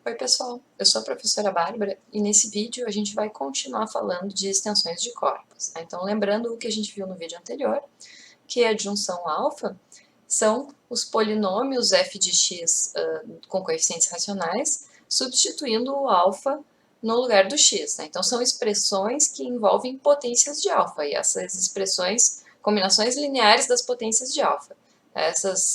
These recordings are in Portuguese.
Oi pessoal, eu sou a professora Bárbara e nesse vídeo a gente vai continuar falando de extensões de corpos, tá? Então lembrando o que a gente viu no vídeo anterior, que a adjunção alfa são os polinômios f de x com coeficientes racionais, substituindo o alfa no lugar do x, tá? Então são expressões que envolvem potências de alfa, e essas expressões, combinações lineares das potências de alfa.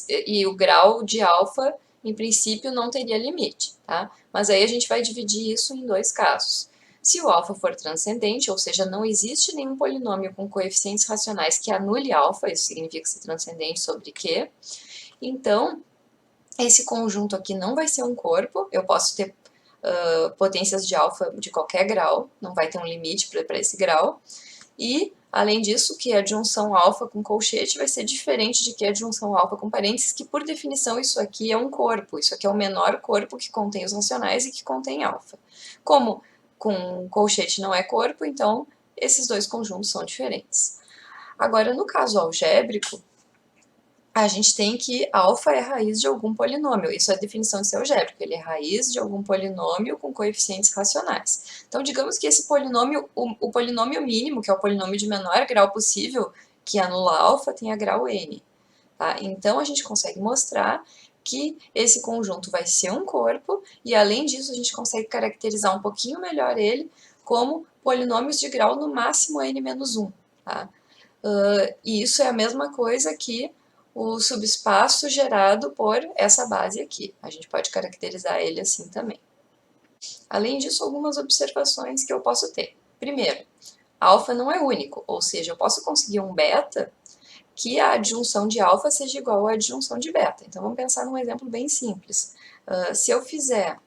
E o grau de alfa, em princípio, não teria limite, tá? Mas aí a gente vai dividir isso em dois casos. Se o alfa for transcendente, ou seja, não existe nenhum polinômio com coeficientes racionais que anule alfa, isso significa ser transcendente sobre Q, então esse conjunto aqui não vai ser um corpo, eu posso ter potências de alfa de qualquer grau, não vai ter um limite para esse grau, e, além disso, que a adjunção alfa com colchete vai ser diferente de que a adjunção alfa com parênteses, que por definição isso aqui é um corpo, isso aqui é o menor corpo que contém os racionais e que contém alfa. Como com colchete não é corpo, então esses dois conjuntos são diferentes. Agora, no caso algébrico, a gente tem que alfa é raiz de algum polinômio. Isso é a definição de ser algébrico. Ele é raiz de algum polinômio com coeficientes racionais. Então, digamos que esse polinômio, o polinômio mínimo, que é o polinômio de menor grau possível, que anula alfa, tenha grau n. Tá? Então, a gente consegue mostrar que esse conjunto vai ser um corpo, e além disso, a gente consegue caracterizar um pouquinho melhor ele como polinômios de grau no máximo n-1. Tá? E isso é a mesma coisa que o subespaço gerado por essa base aqui. A gente pode caracterizar ele assim também. Além disso, algumas observações que eu posso ter. Primeiro, alfa não é único, ou seja, eu posso conseguir um beta que a adjunção de alfa seja igual à adjunção de beta. Então, vamos pensar num exemplo bem simples. Se eu fizer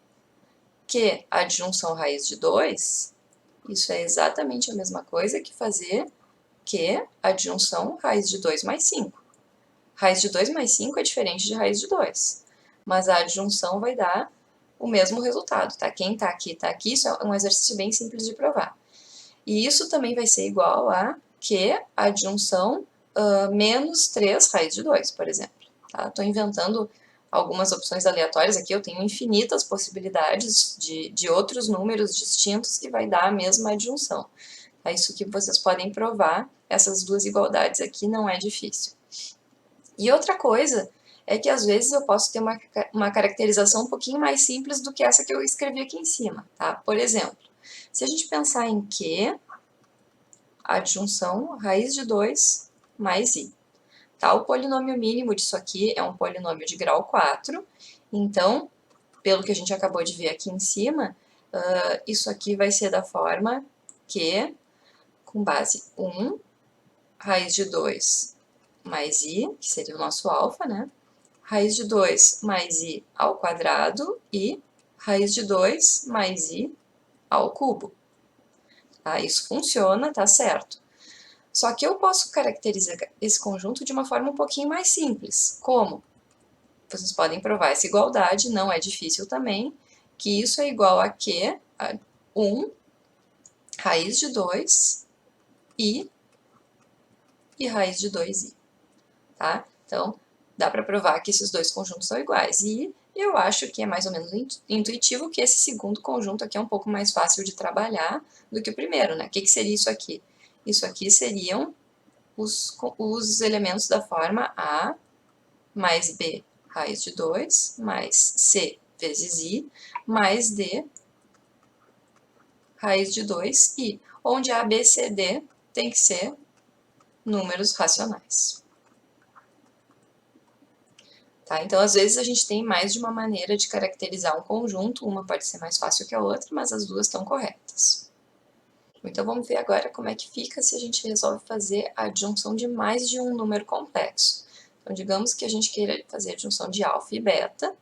que a adjunção raiz de 2, isso é exatamente a mesma coisa que fazer que a adjunção raiz de 2 mais 5. Raiz de 2 mais 5 é diferente de raiz de 2, mas a adjunção vai dar o mesmo resultado, tá? Quem tá aqui, isso é um exercício bem simples de provar. E isso também vai ser igual a que a adjunção menos 3 raiz de 2, por exemplo. Tá? Estou inventando algumas opções aleatórias aqui, eu tenho infinitas possibilidades de outros números distintos que vai dar a mesma adjunção. É isso que vocês podem provar, essas duas igualdades aqui não é difícil. E outra coisa é que às vezes eu posso ter uma caracterização um pouquinho mais simples do que essa que eu escrevi aqui em cima, tá? Por exemplo, se a gente pensar em que a adjunção raiz de 2 mais i. Tá? O polinômio mínimo disso aqui é um polinômio de grau 4, então, pelo que a gente acabou de ver aqui em cima, isso aqui vai ser da forma que, com base 1, raiz de 2 mais i, que seria o nosso alfa, né? Raiz de 2 mais i ao quadrado e raiz de 2 mais i ao cubo. Tá? Isso funciona, tá certo. Só que eu posso caracterizar esse conjunto de uma forma um pouquinho mais simples. Como? Vocês podem provar essa igualdade, não é difícil também, que isso é igual a Q, a 1, raiz de 2, i e raiz de 2i. Tá? Então, dá para provar que esses dois conjuntos são iguais. E eu acho que é mais ou menos intuitivo que esse segundo conjunto aqui é um pouco mais fácil de trabalhar do que o primeiro, né? O que seria isso aqui? Isso aqui seriam os elementos da forma A mais B raiz de 2 mais C vezes I mais D raiz de 2i, onde A, B, C, D tem que ser números racionais. Tá? Então, às vezes, a gente tem mais de uma maneira de caracterizar um conjunto, uma pode ser mais fácil que a outra, mas as duas estão corretas. Então, vamos ver agora como é que fica se a gente resolve fazer a adjunção de mais de um número complexo. Então, digamos que a gente queira fazer a adjunção de alfa e beta,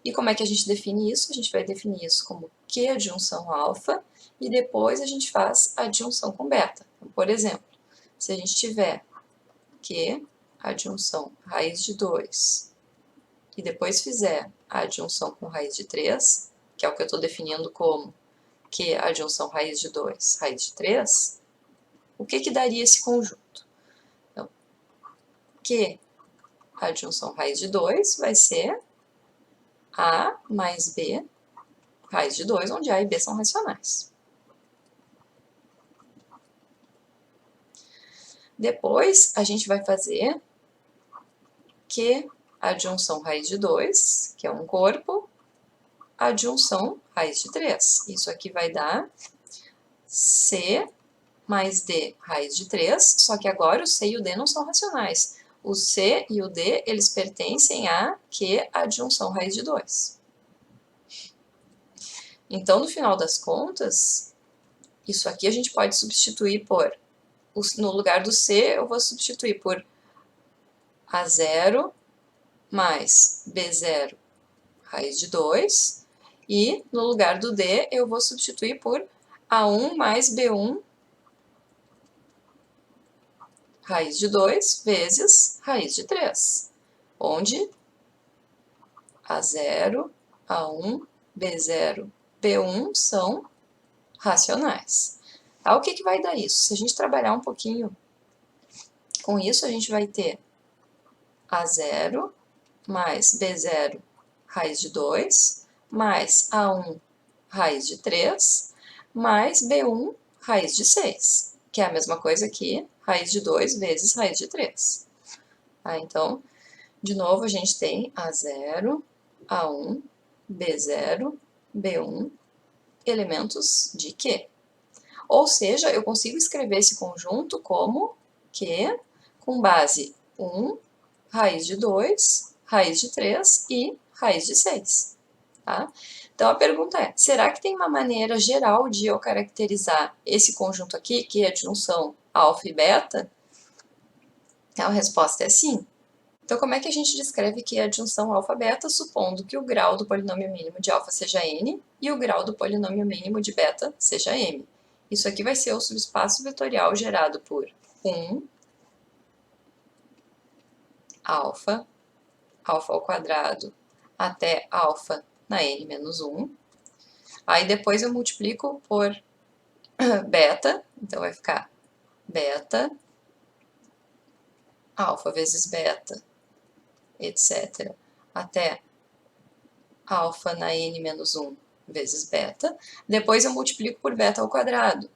e como é que a gente define isso? A gente vai definir isso como Q adjunção alfa, e depois a gente faz a adjunção com beta. Então, por exemplo, se a gente tiver Q adjunção raiz de 2 e depois fizer a adjunção com raiz de 3, que é o que eu estou definindo como Q adjunção raiz de 2, raiz de 3, o que daria esse conjunto? Então, Q adjunção raiz de 2 vai ser A mais B raiz de 2, onde A e B são racionais. Depois, a gente vai fazer Q adjunção raiz de 2, que é um corpo, adjunção raiz de 3. Isso aqui vai dar C mais D raiz de 3, só que agora o C e o D não são racionais. O C e o D, eles pertencem a Q adjunção raiz de 2. Então, no final das contas, isso aqui a gente pode substituir por, no lugar do C, eu vou substituir por A0 mais B0 raiz de 2, e no lugar do D eu vou substituir por A1 mais B1 raiz de 2 vezes raiz de 3, onde A0, A1, B0, B1 são racionais. O que vai dar isso? Se a gente trabalhar um pouquinho com isso, a gente vai ter A0 mais B0 raiz de 2, mais A1 raiz de 3, mais B1 raiz de 6, que é a mesma coisa que raiz de 2 vezes raiz de 3. Então, de novo, a gente tem A0, A1, B0, B1, elementos de Q. Ou seja, eu consigo escrever esse conjunto como Q com base 1, raiz de 2, raiz de 3 e raiz de 6. Tá? Então, a pergunta é, será que tem uma maneira geral de eu caracterizar esse conjunto aqui, que é a adjunção alfa e beta? A resposta é sim. Então, como é que a gente descreve que é a adjunção alfa-beta, supondo que o grau do polinômio mínimo de alfa seja n e o grau do polinômio mínimo de beta seja m? Isso aqui vai ser o subespaço vetorial gerado por 1, alfa, alfa ao quadrado, até alfa na n menos 1. Aí depois eu multiplico por beta, então vai ficar beta, alfa vezes beta, etc., até alfa na n menos 1 vezes beta. Depois eu multiplico por beta ao quadrado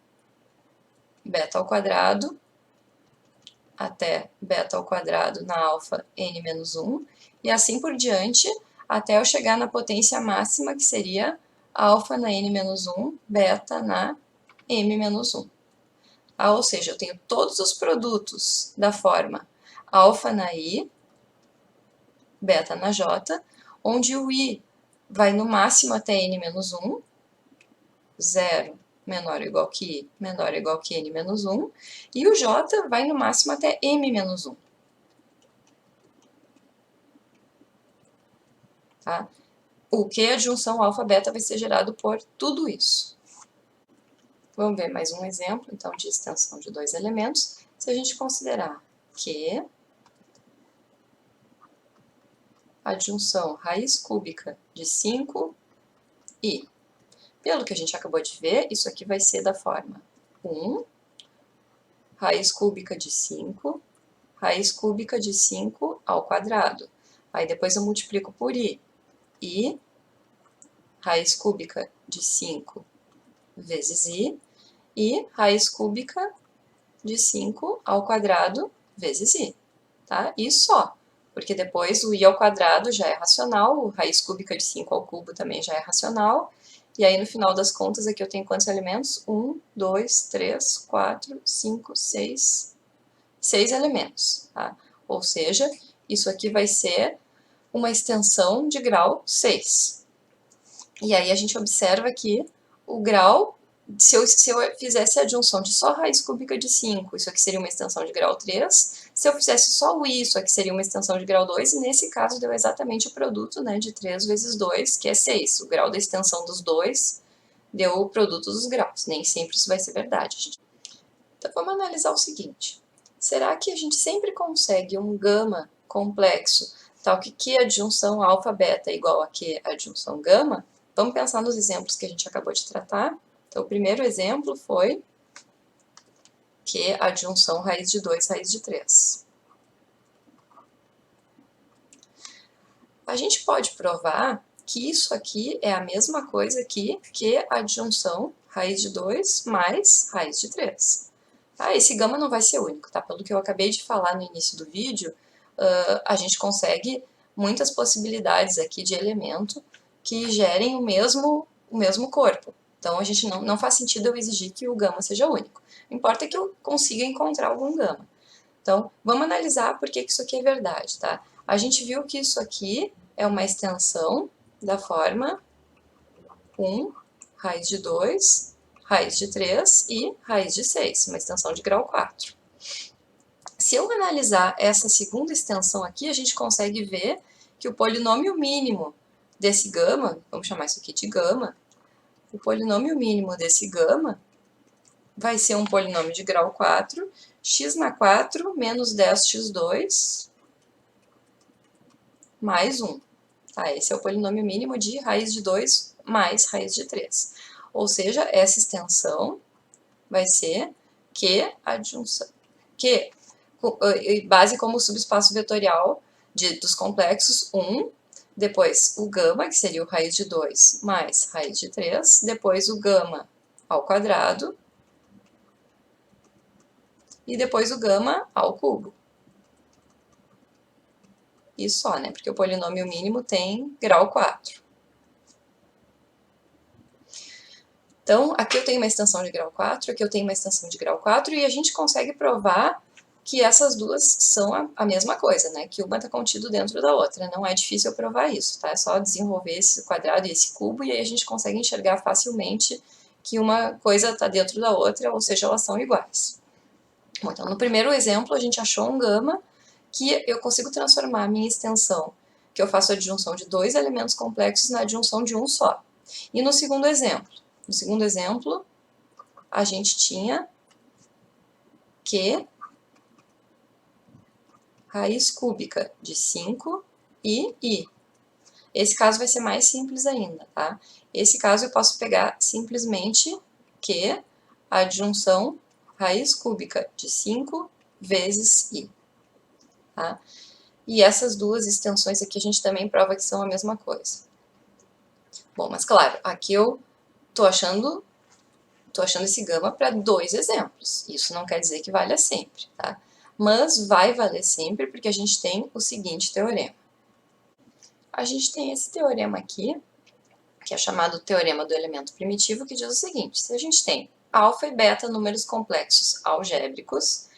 até beta ao quadrado na alfa n menos 1, e assim por diante, até eu chegar na potência máxima, que seria alfa na n menos 1, beta na m menos 1. Ou seja, eu tenho todos os produtos da forma alfa na i, beta na j, onde o i vai no máximo até n menos 1, 0 menor ou igual que i, menor ou igual que n menos 1, e o j vai no máximo até m menos 1. Tá? O que a adjunção alfa-beta vai ser gerado por tudo isso. Vamos ver mais um exemplo, então, de extensão de dois elementos. Se a gente considerar que a adjunção raiz cúbica de 5i, pelo que a gente acabou de ver, isso aqui vai ser da forma 1, raiz cúbica de 5, raiz cúbica de 5 ao quadrado. Aí depois eu multiplico por i, raiz cúbica de 5 vezes i, e raiz cúbica de 5 ao quadrado vezes i. Tá? E só, porque depois o i ao quadrado já é racional, o raiz cúbica de 5 ao cubo também já é racional, e aí no final das contas aqui eu tenho quantos elementos? 1, 2, 3, 4, 5, 6, 6 elementos. Tá? Ou seja, isso aqui vai ser uma extensão de grau 6. E aí a gente observa que o grau, se eu fizesse a adjunção de só raiz cúbica de 5, isso aqui seria uma extensão de grau 3. Se eu fizesse só o i, isso aqui seria uma extensão de grau 2, e nesse caso deu exatamente o produto, né, de 3 vezes 2, que é 6. O grau da extensão dos dois deu o produto dos graus. Nem sempre isso vai ser verdade, gente. Então vamos analisar o seguinte. Será que a gente sempre consegue um gama complexo, tal que Q adjunção alfa-beta é igual a Q adjunção gama? Vamos pensar nos exemplos que a gente acabou de tratar. Então, o primeiro exemplo foi Q adjunção raiz de 2, raiz de 3. A gente pode provar que isso aqui é a mesma coisa aqui que a adjunção raiz de 2 mais raiz de 3. Ah, esse gama não vai ser único, tá? Pelo que eu acabei de falar no início do vídeo, a gente consegue muitas possibilidades aqui de elemento que gerem o mesmo corpo. Então, a gente não faz sentido eu exigir que o gama seja único. O que importa é que eu consiga encontrar algum gama. Então, vamos analisar por que isso aqui é verdade, tá? A gente viu que isso aqui é uma extensão da forma 1, raiz de 2, raiz de 3 e raiz de 6, uma extensão de grau 4. Se eu analisar essa segunda extensão aqui, a gente consegue ver que o polinômio mínimo desse gama, vamos chamar isso aqui de gama, o polinômio mínimo desse gama vai ser um polinômio de grau 4, x na 4 menos 10x2 mais 1. Tá? Esse é o polinômio mínimo de raiz de 2 mais raiz de 3. Ou seja, essa extensão vai ser Q adjunção. Q, base como subespaço vetorial dos complexos 1, depois o gama, que seria o raiz de 2 mais raiz de 3, depois o gama ao quadrado, e depois o gama ao cubo. E só, né? Porque o polinômio mínimo tem grau 4. Então, aqui eu tenho uma extensão de grau 4, aqui eu tenho uma extensão de grau 4, e a gente consegue provar que essas duas são a mesma coisa, né? Que uma está contido dentro da outra. Não é difícil eu provar isso, tá? É só desenvolver esse quadrado e esse cubo, e aí a gente consegue enxergar facilmente que uma coisa está dentro da outra, ou seja, elas são iguais. Bom, então, no primeiro exemplo, a gente achou um gama que eu consigo transformar a minha extensão, que eu faço a adjunção de 2 elementos complexos, na adjunção de um só. E no segundo exemplo, a gente tinha que raiz cúbica de 5 e i. Esse caso vai ser mais simples ainda, tá? Esse caso eu posso pegar simplesmente que a adjunção raiz cúbica de 5 vezes i. Tá? E essas duas extensões aqui a gente também prova que são a mesma coisa. Bom, mas claro, aqui eu tô achando esse gama para 2 exemplos. Isso não quer dizer que valha sempre, tá? Mas vai valer sempre porque a gente tem o seguinte teorema. A gente tem esse teorema aqui, que é chamado teorema do elemento primitivo, que diz o seguinte: se a gente tem alfa e beta números complexos algébricos,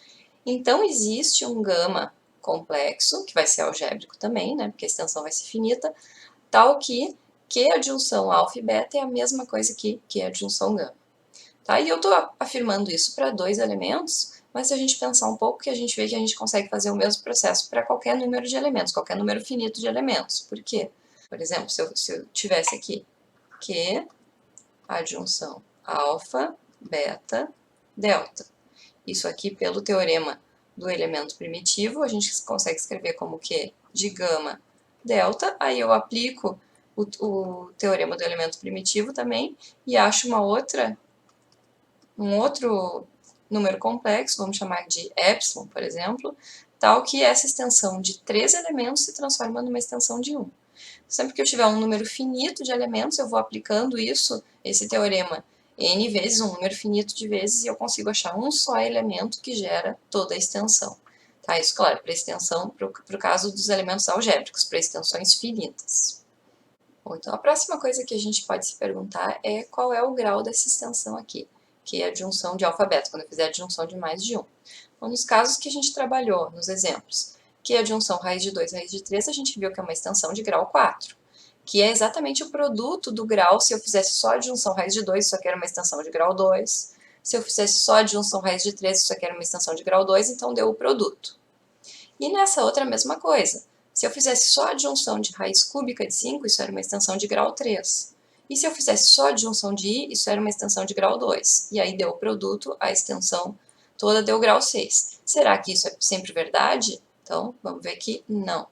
então existe um gama complexo, que vai ser algébrico também, né, porque a extensão vai ser finita, tal que adjunção alfa e beta é a mesma coisa que adjunção gama. Tá? E eu estou afirmando isso para 2 elementos, mas se a gente pensar um pouco, que a gente vê que a gente consegue fazer o mesmo processo para qualquer número de elementos, qualquer número finito de elementos. Por quê? Por exemplo, se eu tivesse aqui que adjunção alfa, beta, delta. Isso aqui, pelo teorema do elemento primitivo, a gente consegue escrever como Q de gama delta, aí eu aplico o teorema do elemento primitivo também e acho um outro número complexo, vamos chamar de epsilon, por exemplo, tal que essa extensão de 3 elementos se transforma numa extensão de 1. Sempre que eu tiver um número finito de elementos, eu vou aplicando esse teorema n vezes, um número finito de vezes, e eu consigo achar um só elemento que gera toda a extensão. Tá? Isso, claro, para extensão, para o caso dos elementos algébricos, para extensões finitas. Bom, então a próxima coisa que a gente pode se perguntar é qual é o grau dessa extensão aqui, que é a adjunção de alfabeto, quando eu fizer a adjunção de mais de um. Então, nos casos que a gente trabalhou, nos exemplos, que a adjunção raiz de 2, raiz de 3, a gente viu que é uma extensão de grau 4, que é exatamente o produto do grau. Se eu fizesse só a adjunção raiz de 2, isso aqui era uma extensão de grau 2. Se eu fizesse só a adjunção raiz de 3, isso aqui era uma extensão de grau 2, então deu o produto. E nessa outra, a mesma coisa. Se eu fizesse só a adjunção de raiz cúbica de 5, isso era uma extensão de grau 3. E se eu fizesse só a adjunção de i, isso era uma extensão de grau 2. E aí deu o produto, a extensão toda deu grau 6. Será que isso é sempre verdade? Então, vamos ver que não.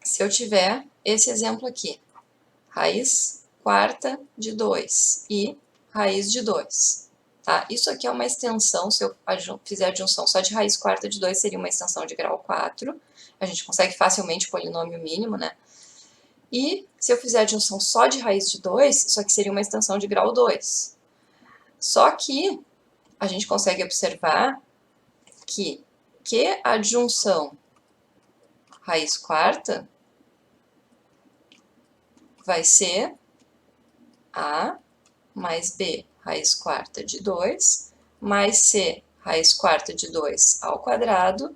Se eu tiver esse exemplo aqui, raiz quarta de 2 e raiz de 2. Tá? Isso aqui é uma extensão, se eu fizer a adjunção só de raiz quarta de 2, seria uma extensão de grau 4. A gente consegue facilmente o polinômio mínimo, né? E se eu fizer adjunção só de raiz de 2, isso aqui seria uma extensão de grau 2. Só que a gente consegue observar que adjunção raiz quarta vai ser A mais B raiz quarta de 2, mais C raiz quarta de 2 ao quadrado,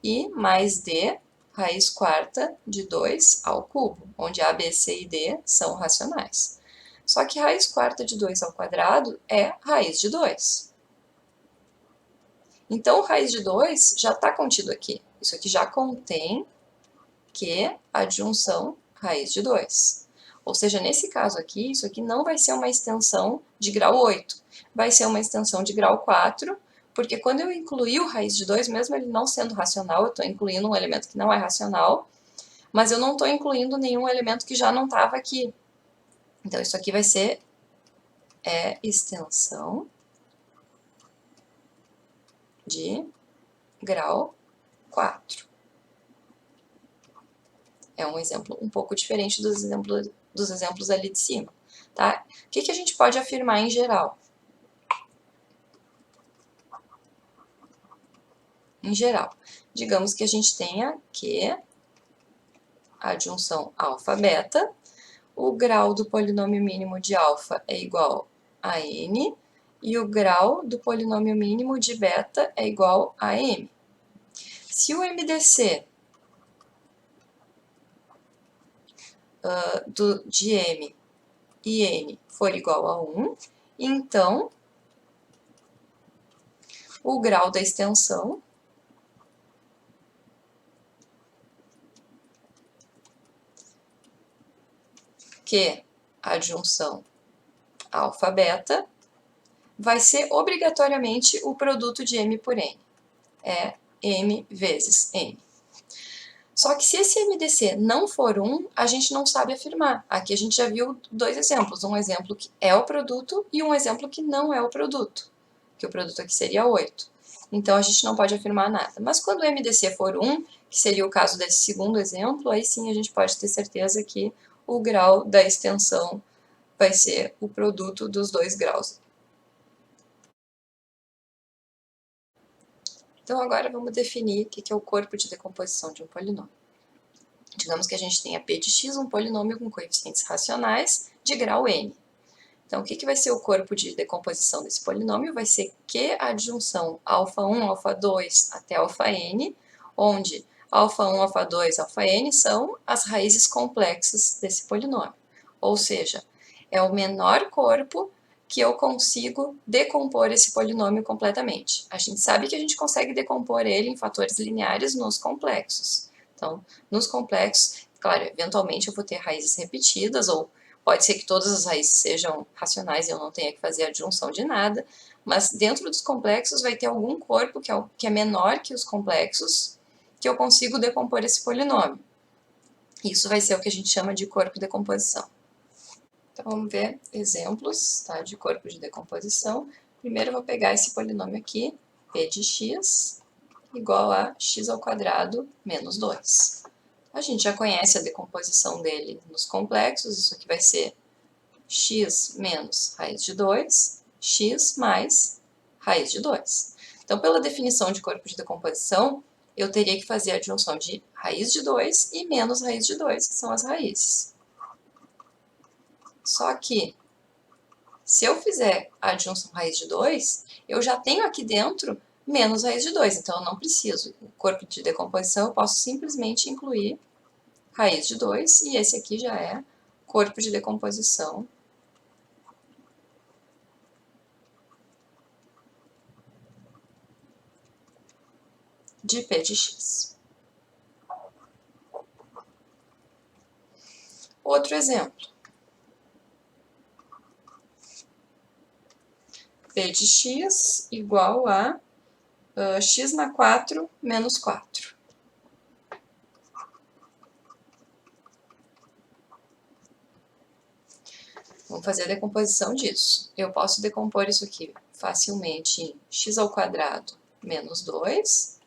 e mais D raiz quarta de 2 ao cubo, onde A, B, C e D são racionais. Só que raiz quarta de 2 ao quadrado é raiz de 2. Então, raiz de 2 já está contido aqui. Isso aqui já contém Q adjunção raiz de 2. Ou seja, nesse caso aqui, isso aqui não vai ser uma extensão de grau 8, vai ser uma extensão de grau 4, porque quando eu incluí o raiz de 2, mesmo ele não sendo racional, eu estou incluindo um elemento que não é racional, mas eu não estou incluindo nenhum elemento que já não estava aqui. Então, isso aqui vai ser extensão de grau 4. É um exemplo um pouco diferente dos exemplos ali de cima, tá? O que a gente pode afirmar em geral? Em geral, digamos que a gente tenha que a adjunção alfa-beta, o grau do polinômio mínimo de alfa é igual a n, e o grau do polinômio mínimo de beta é igual a m. Se o MDC de m e n for igual a 1, então o grau da extensão que a adjunção alfa-beta vai ser obrigatoriamente o produto de m por n. É m vezes n. Só que se esse MDC não for 1, a gente não sabe afirmar. Aqui a gente já viu dois exemplos. Um exemplo que é o produto e um exemplo que não é o produto. Que o produto aqui seria 8. Então, a gente não pode afirmar nada. Mas quando o MDC for 1, que seria o caso desse segundo exemplo, aí sim a gente pode ter certeza que o grau da extensão vai ser o produto dos dois graus. Então, agora vamos definir o que é o corpo de decomposição de um polinômio. Digamos que a gente tenha P de x, um polinômio com coeficientes racionais de grau n. Então, o que vai ser o corpo de decomposição desse polinômio? Vai ser Q adjunção α1, α2 até αn, onde α1, α2, αn são as raízes complexas desse polinômio. Ou seja, é o menor corpo que eu consigo decompor esse polinômio completamente. A gente sabe que a gente consegue decompor ele em fatores lineares nos complexos. Então, nos complexos, claro, eventualmente eu vou ter raízes repetidas, ou pode ser que todas as raízes sejam racionais e eu não tenha que fazer adjunção de nada, mas dentro dos complexos vai ter algum corpo que é menor que os complexos, que eu consigo decompor esse polinômio. Isso vai ser o que a gente chama de corpo de decomposição. Então, vamos ver exemplos, tá, de corpo de decomposição. Primeiro eu vou pegar esse polinômio aqui, p de x igual a x ao quadrado menos 2. A gente já conhece a decomposição dele nos complexos, isso aqui vai ser x menos raiz de 2, x mais raiz de 2. Então, pela definição de corpo de decomposição, eu teria que fazer a adjunção de raiz de 2 e menos raiz de 2, que são as raízes. Só que, se eu fizer a adjunção raiz de 2, eu já tenho aqui dentro menos raiz de 2, então eu não preciso. O corpo de decomposição eu posso simplesmente incluir raiz de 2, e esse aqui já é corpo de decomposição de P de x. Outro exemplo. P de x igual a x na 4 menos 4. Vamos fazer a decomposição disso. Eu posso decompor isso aqui facilmente em x ao quadrado menos 2,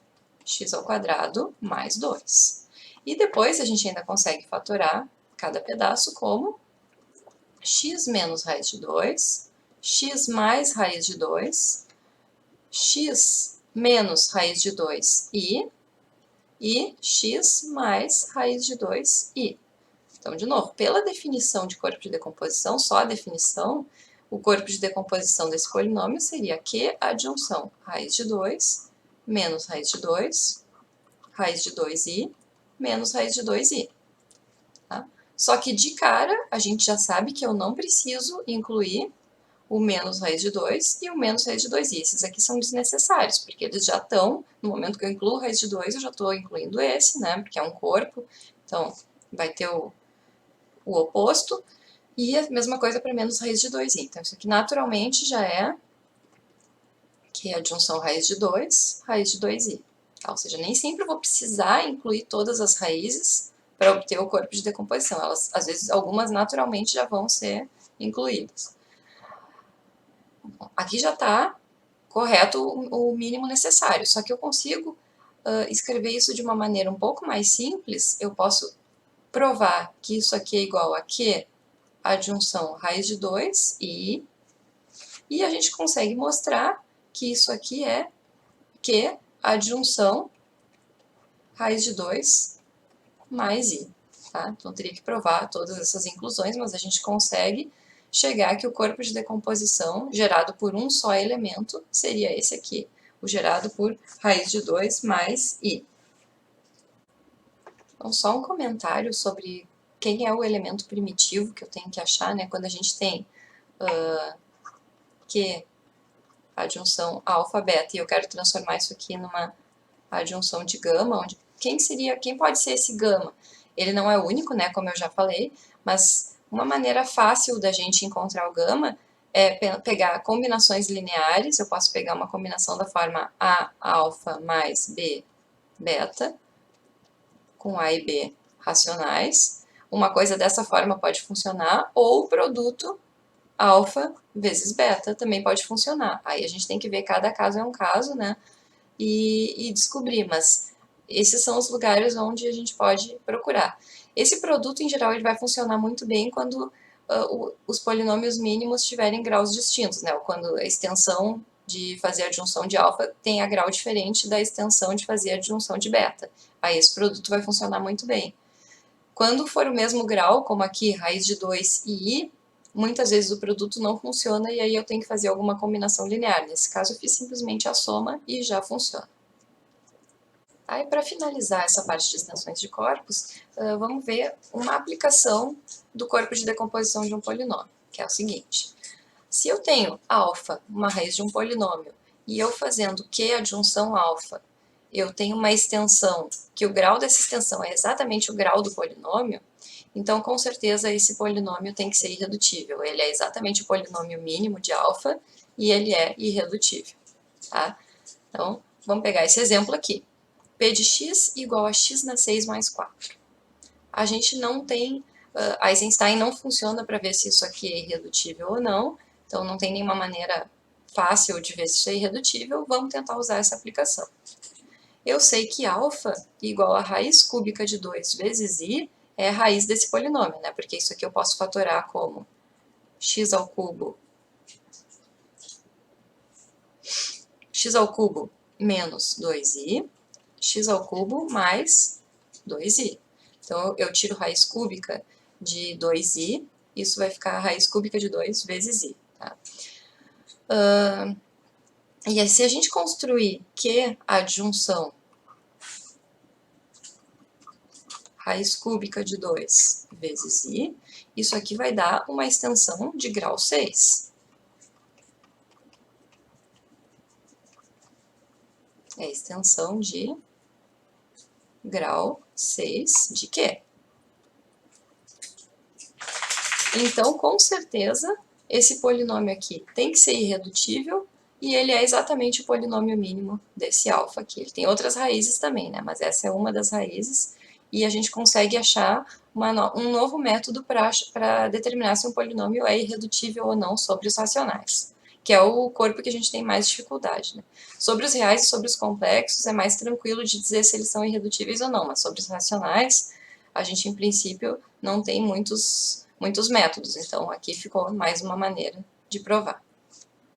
x ao quadrado mais 2. E depois a gente ainda consegue fatorar cada pedaço como x menos raiz de 2, x mais raiz de 2, x menos raiz de 2i e x mais raiz de 2i. Então, de novo, pela definição de corpo de decomposição, só a definição, o corpo de decomposição desse polinômio seria Q adjunção raiz de 2 menos raiz de 2, raiz de 2i menos raiz de 2i. Tá? Só que de cara, a gente já sabe que eu não preciso incluir o menos raiz de 2 e o menos raiz de 2i. Esses aqui são desnecessários, porque eles já estão, no momento que eu incluo raiz de 2, eu já estou incluindo esse, né? Porque é um corpo, então vai ter o oposto. E a mesma coisa para menos raiz de 2i. Então, isso aqui naturalmente já é que é a adjunção raiz de 2, raiz de 2i. Tá? Ou seja, nem sempre eu vou precisar incluir todas as raízes para obter o corpo de decomposição. Elas, às vezes, algumas naturalmente já vão ser incluídas. Bom, aqui já está correto o mínimo necessário, só que eu consigo escrever isso de uma maneira um pouco mais simples. Eu posso provar que isso aqui é igual a Q adjunção raiz de 2 e a gente consegue mostrar que isso aqui é Q adjunção raiz de 2 mais i. Tá? Então, eu teria que provar todas essas inclusões, mas a gente consegue chegar que o corpo de decomposição gerado por um só elemento seria esse aqui, o gerado por raiz de 2 mais i. Então, só um comentário sobre quem é o elemento primitivo que eu tenho que achar, né? Quando a gente tem Q adjunção alfa, beta, e eu quero transformar isso aqui numa adjunção de gama, onde quem pode ser esse gama? Ele não é único, né, como eu já falei, mas uma maneira fácil da gente encontrar o gama é pegar combinações lineares. Eu posso pegar uma combinação da forma A alfa mais B beta, com A e B racionais. Uma coisa dessa forma pode funcionar, ou o produto alfa vezes beta também pode funcionar. Aí a gente tem que ver, cada caso é um caso, né, e descobrir, mas esses são os lugares onde a gente pode procurar. Esse produto, em geral, ele vai funcionar muito bem quando os polinômios mínimos tiverem graus distintos, né? Ou quando a extensão de fazer adjunção de alfa tenha grau diferente da extensão de fazer adjunção de beta. Aí esse produto vai funcionar muito bem. Quando for o mesmo grau, como aqui, raiz de 2 e i, muitas vezes o produto não funciona e aí eu tenho que fazer alguma combinação linear. Nesse caso, eu fiz simplesmente a soma e já funciona. Aí, para finalizar essa parte de extensões de corpos, vamos ver uma aplicação do corpo de decomposição de um polinômio, que é o seguinte. Se eu tenho alfa, uma raiz de um polinômio, e eu fazendo Q adjunção alfa, eu tenho uma extensão, que o grau dessa extensão é exatamente o grau do polinômio, então, com certeza, esse polinômio tem que ser irredutível. Ele é exatamente o polinômio mínimo de alfa e ele é irredutível. Tá? Então, vamos pegar esse exemplo aqui. P de x igual a x na 6 mais 4. A gente não tem... Eisenstein não funciona para ver se isso aqui é irredutível ou não, então não tem nenhuma maneira fácil de ver se isso é irredutível. Vamos tentar usar essa aplicação. Eu sei que alfa igual a raiz cúbica de 2 vezes i é a raiz desse polinômio, né? Porque isso aqui eu posso fatorar como x ao cubo menos 2i, x ao cubo mais 2i. Então, eu tiro raiz cúbica de 2i, isso vai ficar a raiz cúbica de 2 vezes i. Tá? E aí, se a gente construir Q adjunção raiz cúbica de 2 vezes i, isso aqui vai dar uma extensão de grau 6. É a extensão de grau 6 de Q. Então, com certeza, esse polinômio aqui tem que ser irredutível e ele é exatamente o polinômio mínimo desse alfa aqui. Ele tem outras raízes também, né? Mas essa é uma das raízes e a gente consegue achar um novo método para determinar se um polinômio é irredutível ou não sobre os racionais, que é o corpo que a gente tem mais dificuldade, né? Sobre os reais e sobre os complexos é mais tranquilo de dizer se eles são irredutíveis ou não, mas sobre os racionais a gente, em princípio, não tem muitos métodos. Então, aqui ficou mais uma maneira de provar.